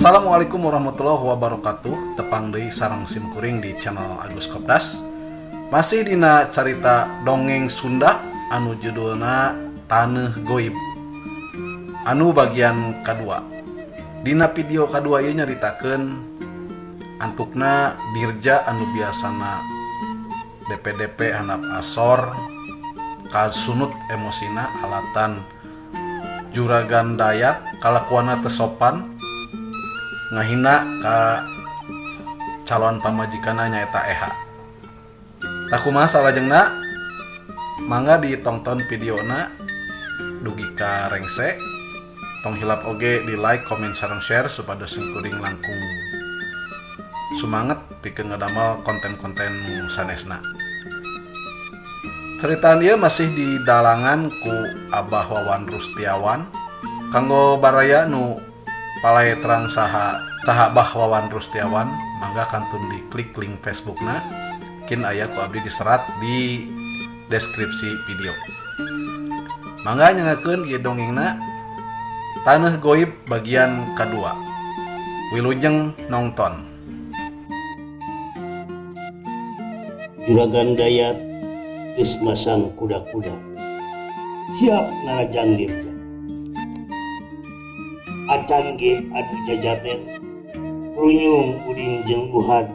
Assalamualaikum warahmatullahi wabarakatuh. Tepang deui sareng simkuring di channel Agus Kopdas. Masih dina carita dongeng Sunda anu judulna Taneuh Goib, anu bagian kedua. Dina video kedua ieu nyaritakeun antukna dirja anu biasana DP-DP handap asor kasunut emosina alatan juragan dayat kalakuanna teu sopan ngahina ka calon pamajikanna nyaeta Eha. Tak kumaha salajengna mangga ditonton videona dugi ka rengse, tong hilap oge di like, comment, sareng share supados simkuring langkung sumanget pikeun ngadamel konten-konten sanesna. Ceritaan ieu masih didalangan ku Abah Wawan Rustiawan kanggo baraya nu palaetrang saha Abah Wawan Rustiawan, mangga kantun diklik link Facebookna, kin aya ku abdi diserat di deskripsi video. Mangga nyangakeun ieu dongengna Taneuh Goib bagian kedua. Wilujeng nongton. Juragan Dayat geus masang kuda-kuda, siap narajang dirja. Acan ge adu jajaten, runyung udin jeung uhad,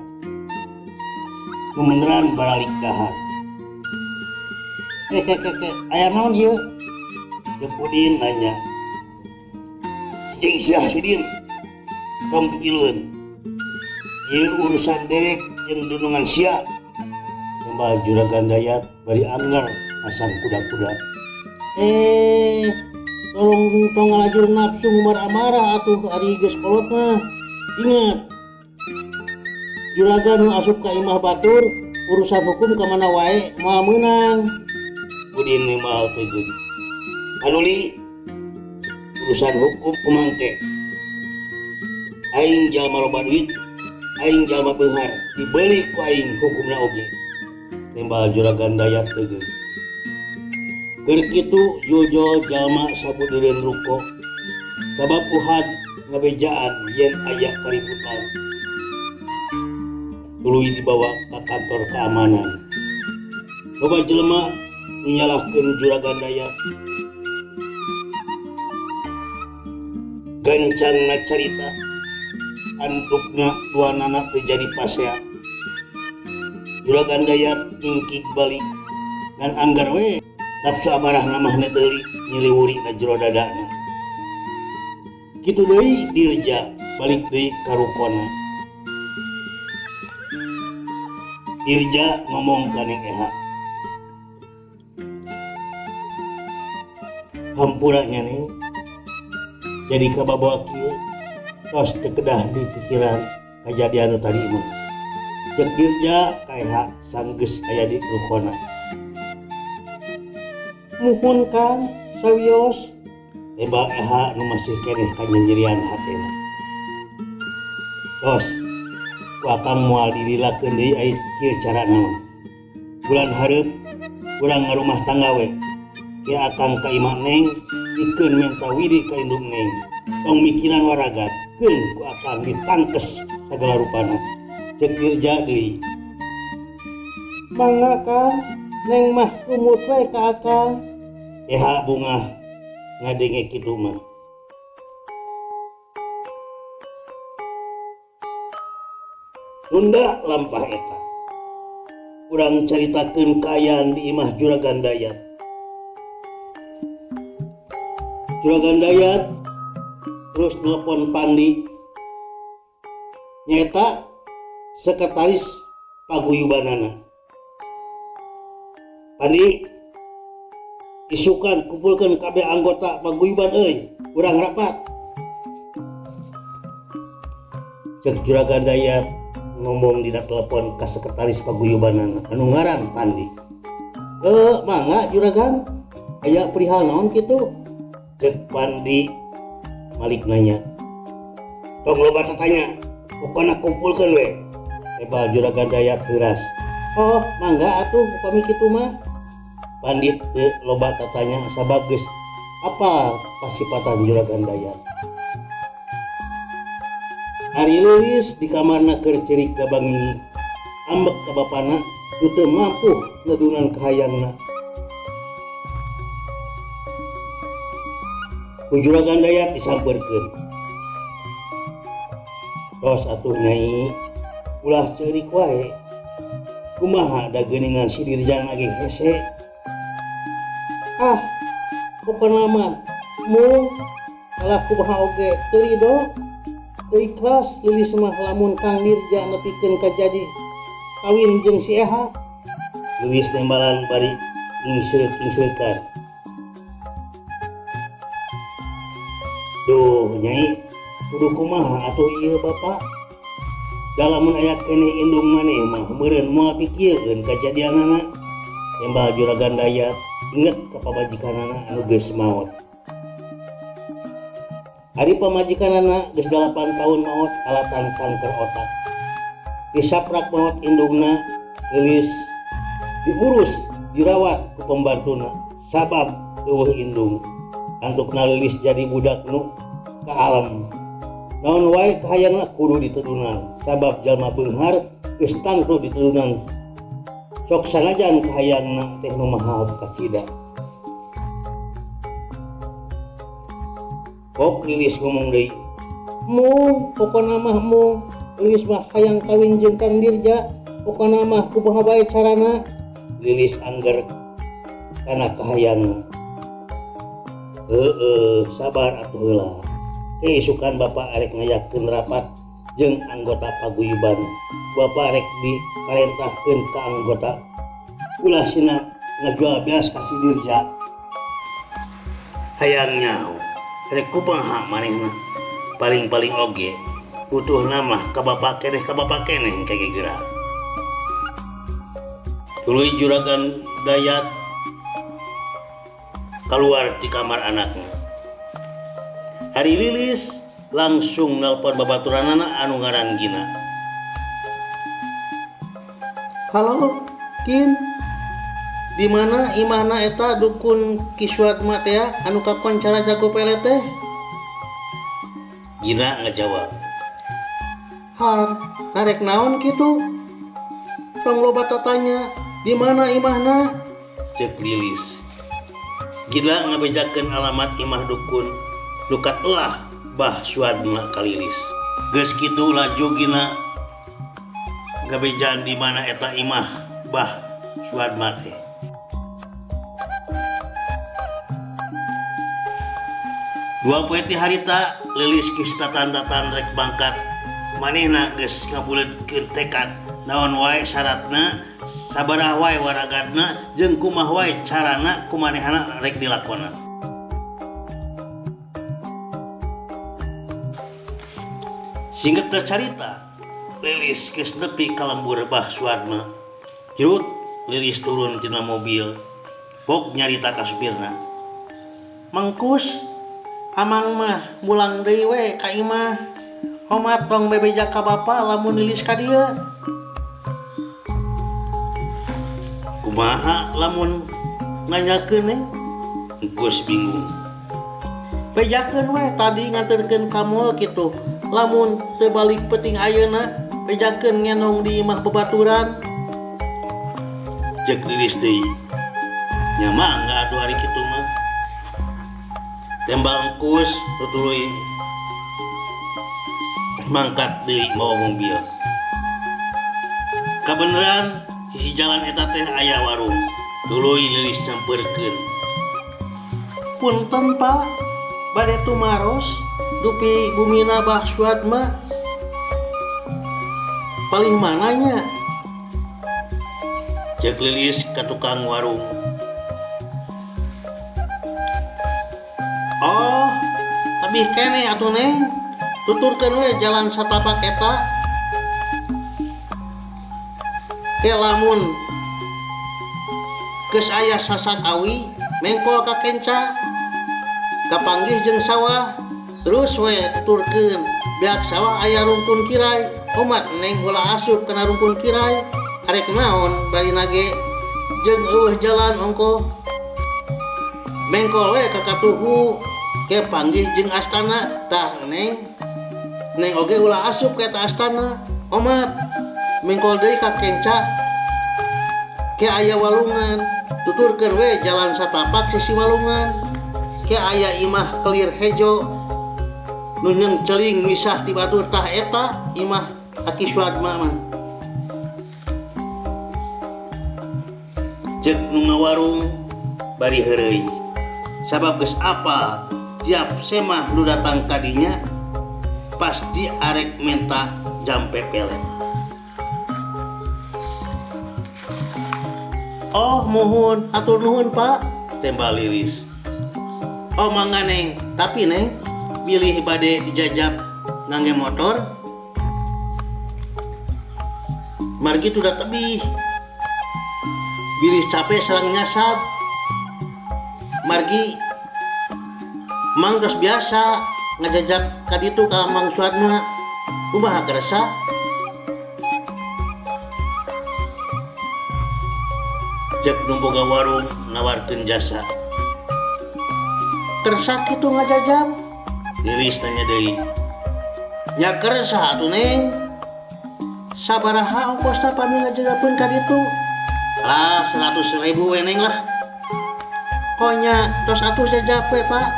numeneran baralik dahar. Ke, aya naon ieu? Jeung udin nanya. Cicing sia Sudin, tong pikileun. Ieu urusan dewek jeung dunungan sia. Tembal Juragan Dayat bari anger masang kuda-kuda. Tong ngalajur nafsu ngumbar amarah atuh ari geus kolot mah. Ingat, juragan nu asup ka imah batur, urusan hukum ka mana wae moal meunang. Udin mah moal teugeun. Panuli, urusan hukum kumangke. Aing jalma loba duit, aing jalma beunghar, dibeli ku aing hukumna oge. Tembal Juragan Dayat teugeun. Keur kitu jul-jul jalma sabudeureun ruko, sabab uhad ngabejaan yen aya kaributan. Tuluy dibawa ka kantor keamanan. Loba jelema nu nyalahkeun Juragan Dayat. Gancangna carita antukna duanana teu jadi pasea. Juragan Dayat ngingkig balik ngan anggar we nafsu amarah namahna teuli nyiliwuri na jero dadana. Kitu deui dirja balik deui ka rukona. Dirja ngomong ka Neng Eha. Hampura nya Neng, jadi kababoa kieu tos teu kedah di pikiran kajadian nu tadi mah. Cek dirja ka Eha sanggeus aya di rukona. Muhun Kang, sawios. Tembal Eha nu masih keneh kanyenjerian hatena. Tos, ku akang moal dirilakeun deui aya kieu carana mah. Bulan hareup urang ngarumah tangga we. Ge akang ka imah Neng dikeun menta widi ka indung Neng. Tong mikiran waragat, keun ku akang ditangkes sagala rupana. Cek dirja deui. Mangga Kang, Neng mah kumut we ka akang. Eha bungah ngadenge kitu mah. Sunda lampah eta. Urang caritakeun kaayaan di imah Juragan Dayat. Juragan Dayat terus telepon Pandi, nyaeta sekretaris paguyubanana. Pandi, isukan kumpulkan kabeh anggota paguyuban euy, urang rapat. Cek Juragan Dayat ngomong dina telepon ka sekretaris paguyubanana anu ngaran Pandi. Mangga Juragan, aya perihal naon kitu? Cek Pandi malik nanya. Tong loba tatanya, pokona kumpulkeun we. Tebal Juragan Dayat heuras. Oh, mangga atuh upami kitu mah. Pandit teu loba tatanya sabab geus apa pasipatan Juragan Dayat. Ari Lilis di kamarna keur cerik kabangi ambek ka bapana nu teu mampu ngadunan ka hayangna. Ku Juragan Dayat disampeurkeun. Tos atuh Nyai, ulah ceurik wae. Kumaha da geuningan si Dirjan lagi hese. Pokona mah mung kalah kumaha oge teu ridho, teu ikhlas Lilis mah lamun Kang Dirja nepikeun ka jadi kawin jeung si Eha. Lilis nembalan bari ingsreuk-insreukan. Duh Nyai, kudu kumaha atuh ieu Bapak? Dalamun aya keneh indung maneh mah meureun moal pikieun kajadianana. Tembal Juragan Dayat inget ka pamajikanana anu geus maot. Ari pamajikanana geus 8 tahun maot alatan kanker otak. Disaprak maot indungna, Lilis diurus dirawat ku pembantuna sabab eueuh indung. Antukna Lilis jadi budak nu ka alam. Naon wae kahayangna kudu diturunan sabab jalma beunghar geus tangtu diturunan. Sok sanajan kahayangna teh nu mahal kacida. Kok Lilis ngomong deui, "Mung, pokona mah mung, Lilis mah hayang kawin jeung Kang Dirja, pokona mah kumaha bae carana." Lilis angger kana kahayangna. Sabar atuh heula. Keisukan Bapak arek ngayakeun rapat jeung anggota paguyuban. Bapak rek diparentahkeun ka anggota ulah sina ngajual beas ka si Dirja. Hayangnya rek kumaha manehna paling-paling oge butuh nama ka Bapak keneh kage geura. Tuluy Juragan Dayat keluar di kamar anaknya. Ari Lilis langsung nelpon babaturanana anu ngaran Gina. "Halo, Kin. Di mana imahna eta dukun Kiswat Matea anu kakoncara jago pele teh?" Gina ngajawab, "Har, narek naon kitu? Rong loba tatanya, di mana imahna?" Cek Lilis. Gina ngabejakeun alamat imah dukun lukat elah Bah Suadma ka Lilis. Geus kitu laju Gina ngabejaan di mana eta imah Bah Suadma teh. Dua poe ti harita Lilis geus tatan-tatan rek bangkat. Manehna geus ngabulutkeun tekad naon wae syaratna, sabaraha wae waragadna jeung kumaha wae carana kumanehna rek dilakona. Singget teh carita, Lilis geus nepi ka lembur Bah Suadma. Jerut Lilis turun tina mobil, pok nyarita ka supirna. "Mangkus, amang mah mulang deui we ka imah. Homat tong bebeja ka bapa lamun Lilis ka dieu." "Kumaha lamun nanyakeun Gus bingung. "Bejakeun we tadi nganterkeun ka mall kitu. Lamun teu balik peuting ayeuna, bejakeun ngenong di imah babaturan." Cek Lilis deui. "Nya mangga atuh ari kitu mah." Tembal engkus tutuluy mangkat deui mawa mobil. Kabeneran sisi jalan eta teh aya warung. Tuluy Lilis campeurkeun. "Punten Pak, bade tumaros dupi bumina Bah Suadma. Paling mananya?" Cek Lilis ka tukang warung. "Oh, abih kene atuh Neng. Tuturkeun we jalan satapak eta. Ke lamun geus aya sasakawi mengkol ka kenca, kapanggih jeung sawah, terus we tuturkeun beak sawah aya rungkun kirai. Umat Neng heula asup kana rungkun kirai. Arek naon bari nage jeung eueuh jalan ongko. Mengkol we ka katuhu ke panggih jeung astana tah Neng." Neng oge ulah asup ke eta astana. Omat mengkol deui ka kenca ke aya walungan, tuturkeun we jalan satapak sisi walungan ke aya imah kelir hejo nu nyeng celing misah ti batur tah eta imah Aki Suadma mah. Cek nu ngawarung bari heureuy sabab geus apa tiap semah nu datang kadinya pasti arek minta jampe pelet. Oh mohon, atur nuhun pak, tembal Lilis. Oh mangga neng, tapi neng bilih bade dijajab ngangge motor. Margi tuh udah tebih. Bilih capek sareng nyasab. Margi mang tos biasa ngajajab kaditu ka Mang Suadma. Kumaha kerasa? Cek nu boga warung nawarkeun jasa. Kersa kitu ngajajab? Lilis tanya deui. Nya kersa atuh neng. Sabaraha ongkosna pami ngajajabkeun ka ditu? Lah 100.000 we neng lah. Oh nya tos atuh jajab we pak.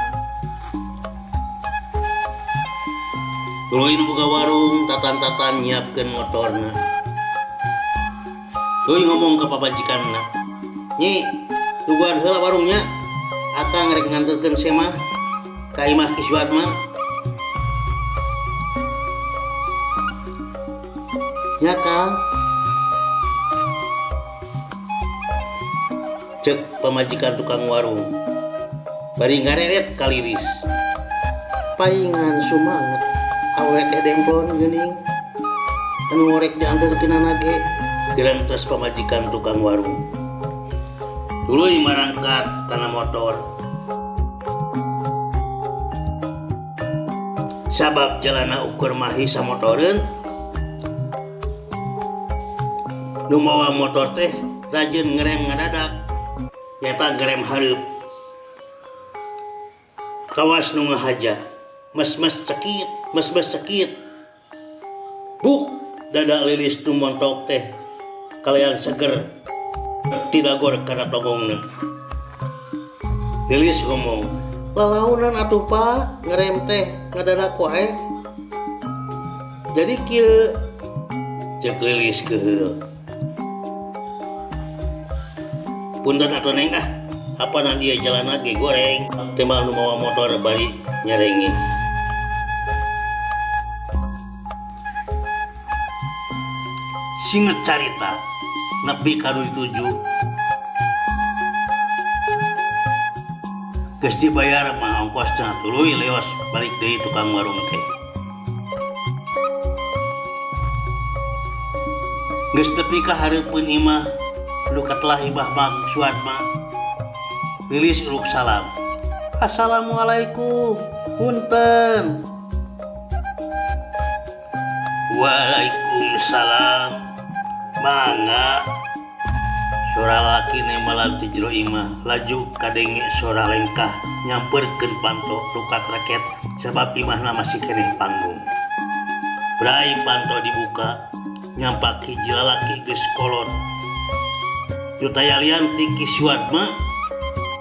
Tuluy nu boga warung tatan-tatan nyiapkeun motorna. Tuluy ngomong ke pabajikanna. Nyi, tuguan heula warungnya. Akang rek nganterkeun semah ka imah Ki Suadma. Ya Kang. Cek pamajikan tukang warung. Bari ngareret ka Lilis. Paingan sumanget awe teh demplon geuning. Anu rek dianterkeunana ge dirantos pamajikan tukang warung. Tuluy marangkat kana motor. Sabab jalana ukur mahi samotoreun. Nu mawa motor teh rajin ngerem ngadadak. Nyata ngerem hareup. Kawas nu ngahaja. Mes-mes cekit. Buk dada Lilis nu montok teh kalian seger. Tidak gor karena togongna. Lilis ngomong, lalaunan atuh pak ngerem teh ngadadak wae. Jadi kieu cek Lilis keheul. Punten atuh neng ah, apa dia jalan lagi goreng. Tembal nu mawa motor bari nyarengi. Singet carita nepi ka dituju geus dibayar mah ongkosna tuluy leos balik deui tukang warung teh. Geus tepi ka hareupeun imah nu katelah ibah Mang Suadma. Lilis uluk salam. Assalamualaikum. Punten. Waalaikumsalam. Mangga. Sora laki nemalan ti jero imah laju kadenge sora lengkah nyamperkeun panto lukat raket sabab imahna masih keneh panggung. Brai panto dibuka nyampak hiji lalaki geus kolot. Jutaya lian ti Ki Suadma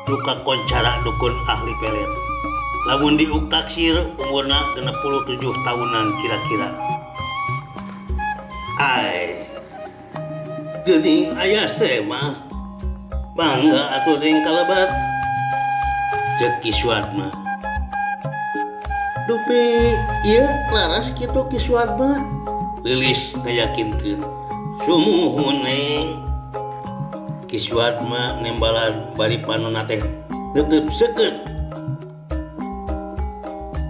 luka koncara dukun ahli pelet. Lamun diuk taksir umurna 67 tahunan kira-kira. Ai geuning aya semah. Bangga atuh deung kalebat. Cek Ki Suadma. Dupi ieu laras kitu Ki Suadma. Lilis ngayakinkeun. Sumuhun neng. Ki Suadma nembalan bari panonna teh tetep seukeut.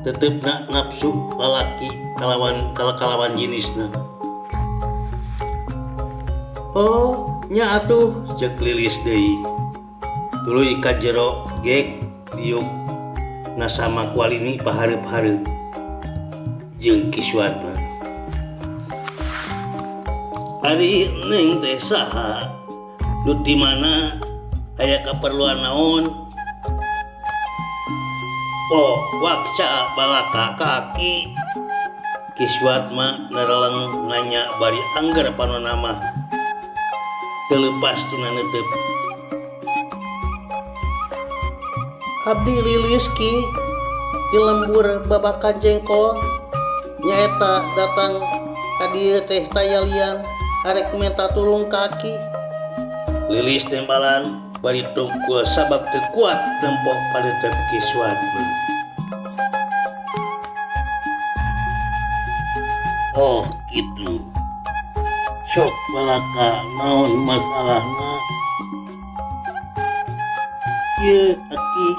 Tetepna nafsu lalaki kalawan jenisna. Oh, nya atuh cek Lilis deui. Tuluy ka jero gek diuk nasama kualini pahareup-hareup jeung Ki Suadma. Ari neng teh saha? Nu di mana aya kaperluan naon? Oh, wakca balaka kaki. Kiswat mah nereleng nanya bari anggar panonama telepas tina neuteup. Abdi Lilis ki di lembur babakan jengkol nyaeta datang ka dieu teh tayalian arek minta tulung kaki. Lilis tembalan bari tungkul sabab teu kuat nempo paletep Kiswat mah. Oh gitu. Sok balaka naon masalahna? Ieu aki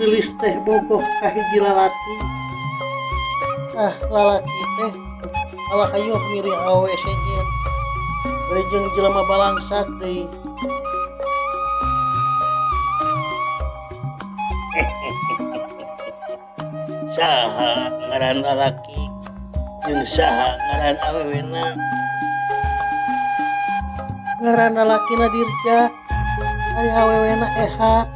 Lilis teh bogoh ka hiji lalaki. Lalaki teh alah hayuh milih awe sejen. Bari jeung jelema balangsak deui. Saha ngaran lalaki jeung saha ngaran awewena? Ngaran lalakina Dirja, ari awewena Eha.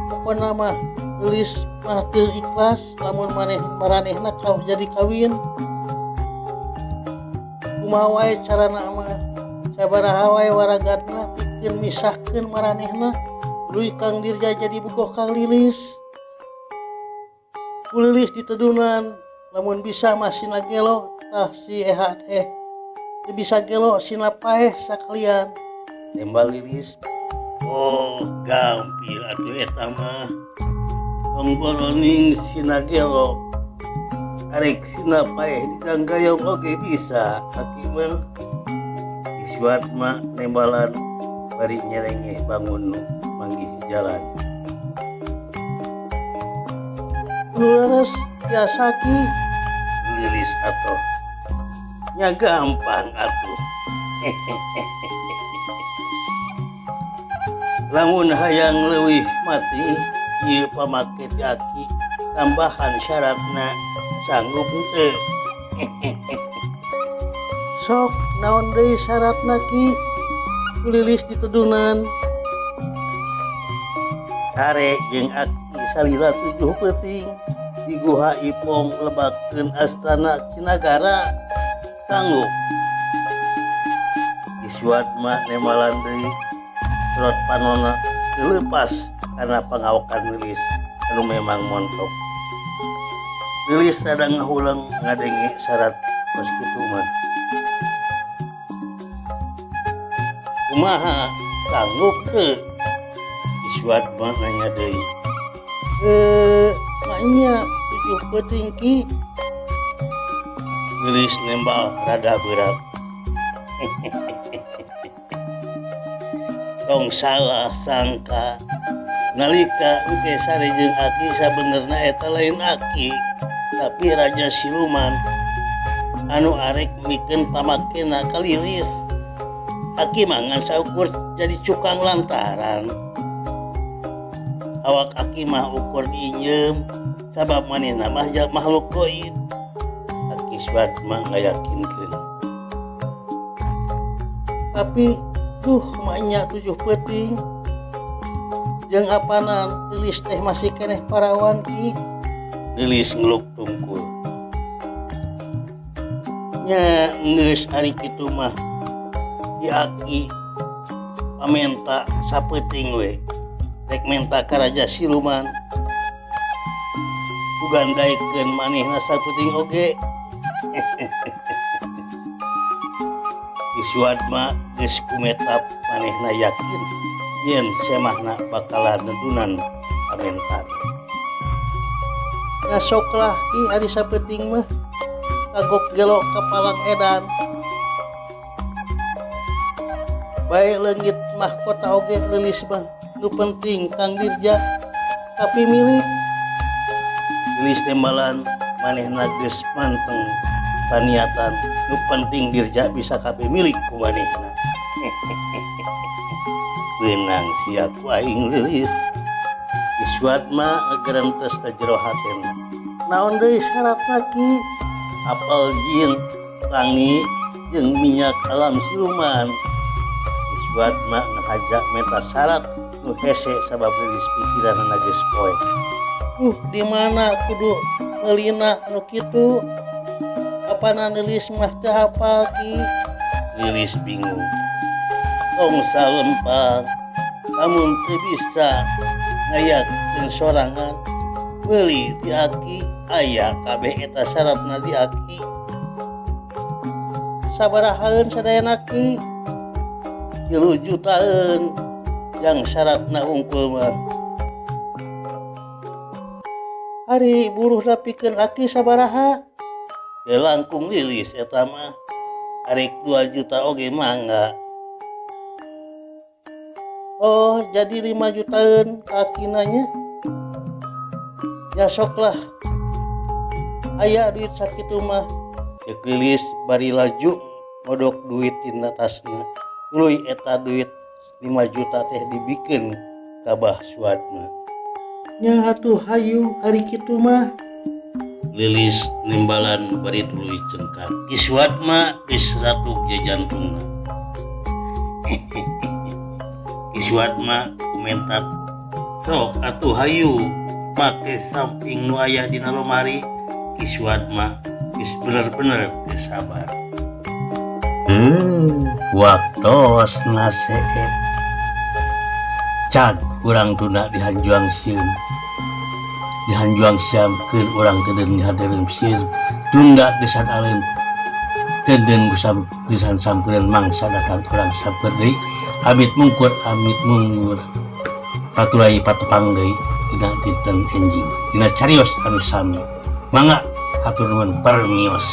Pokona mah Lilis mah teu ikhlas lamun maranehna kau jadi kawin. Kumaha wae carana mah sabaraha wae waragatna pikeun misahkeun maranehna tuluy Kang Dirja jadi bogoh Kang Lilis. Ku Lilis ditedunan lamun bisa mah sina gelo tah si Eha teh teu bisa gelo sina paeh sakalian. Tembal Lilis. Oh, gampil atuh eta mah. Tong boroning sina gelo. Arek sina paeh diganggayong oge bisa. Hakiman Kiswat mah nembalan bari nyerengeh bangun nu manggih jalan. Leres biasa ki Lilis atoh. Nya gampang atuh. Lamun hayang leuwih mati ieu pamake aki tambahan syaratna sanggup teu? Sok naon deui syaratna ki? Ku Lilis ditedunan. Sare jeung aki salila 7 peuting di Guha Ipong lebakeun Astana Cinagara. Sanggup? Kiswat mah nemalan deui surat panonna leupas karena pangaokan Lilis anu memang montok. Lilis rada ngahulang ngadenge syarat tos kitu mah. Kumaha sanggup teu? Kiswat mah nanya deui. Maknya 7 peuting ki. Lilis nembal rada berat. Tong salah sangka nalika engke sare jeung aki sabenerna eta lain aki tapi raja siluman anu arek mikeun pamakena ka Lilis. Aki mah saukur jadi cukang lantaran. Awak aki mah ukur diinjem sabab manehna mah makhluk goib. Aki Kiswat mah ngayakinkeun. Tapi maknya 7 peuting jeung apanan Lilis teh masih keneh parawan ki. Lilis ngeluk tungkul. Nya geus ari kitu mah di aki pamenta sapeuting we rek menta ka raja siluman kugandaikeun manehna sapeuting oge. Kiswat mah geus kumetap manehna yakin yen semahna bakalan nedunan pamentar. Ngasoklah ki ari sapeuting mah kagok gelo kapalang edan. Bae leungit mahkota oge Lilis mah nu penting Kang Dirja tapi milik. Lilis tembalan manehna geus manteng paniatan nu penting Dirja bisa kabeh milik ku manehna. Beunang sia ku aing Lilis. Kiswat mah gerentes ka jero hatena. Naon deui syaratna ki? Apel jin, tangi, jeung minyak alam siluman. Kiswat mah ngahajak meta syarat nu hese sabab Lilis pikiranna geus poe. Di mana kudu ngelina anu kitu? Kapanan Lilis mah teu hafal Ki. Lilis bingung. Tong salempang, lamun teu bisa ngayakeun sorangan, meuli ti Aki, aya kabeh eta syaratna di Aki. Sabarahaeun sadayana Ki? 3 jutaan yang syaratna unggul mah. Hari buruh dapikeun Aki sabaraha? Ya langkung Lilis eta mah. Arek 2 juta oge mangga. Oh, jadi 5 jutaan Aki nanya. Ya soklah. Aya duit sakitu mah. Cek Lilis bari laju ngodok duit tina tasna. Tuluy eta duit 5 juta teh dibikeun ka Bah Suadna. Nya atuh hayu ari kitu mah. Lilis nimbalan bari tuluy cengkak. Ki Suadma geus ratu jajantungna. Ki Suadma komentar, sok atuh hayu make samping nu aya dina lomari. Ki Suadma geus bener-bener teu sabar. Waktos naseet cag urang tuna dihanjuang sieun. Dihanjuang siamkeun urang teudeun dihadeureun sieun. Tunda gesan aleun. Teudeun gesan sampeureuan mangsa datang urang sampeur deui. Amit mungkur amit mungur. Paturai patepang deui dina dinten enjing. Dina carios anu sami. Mangga hatur nuhun permios.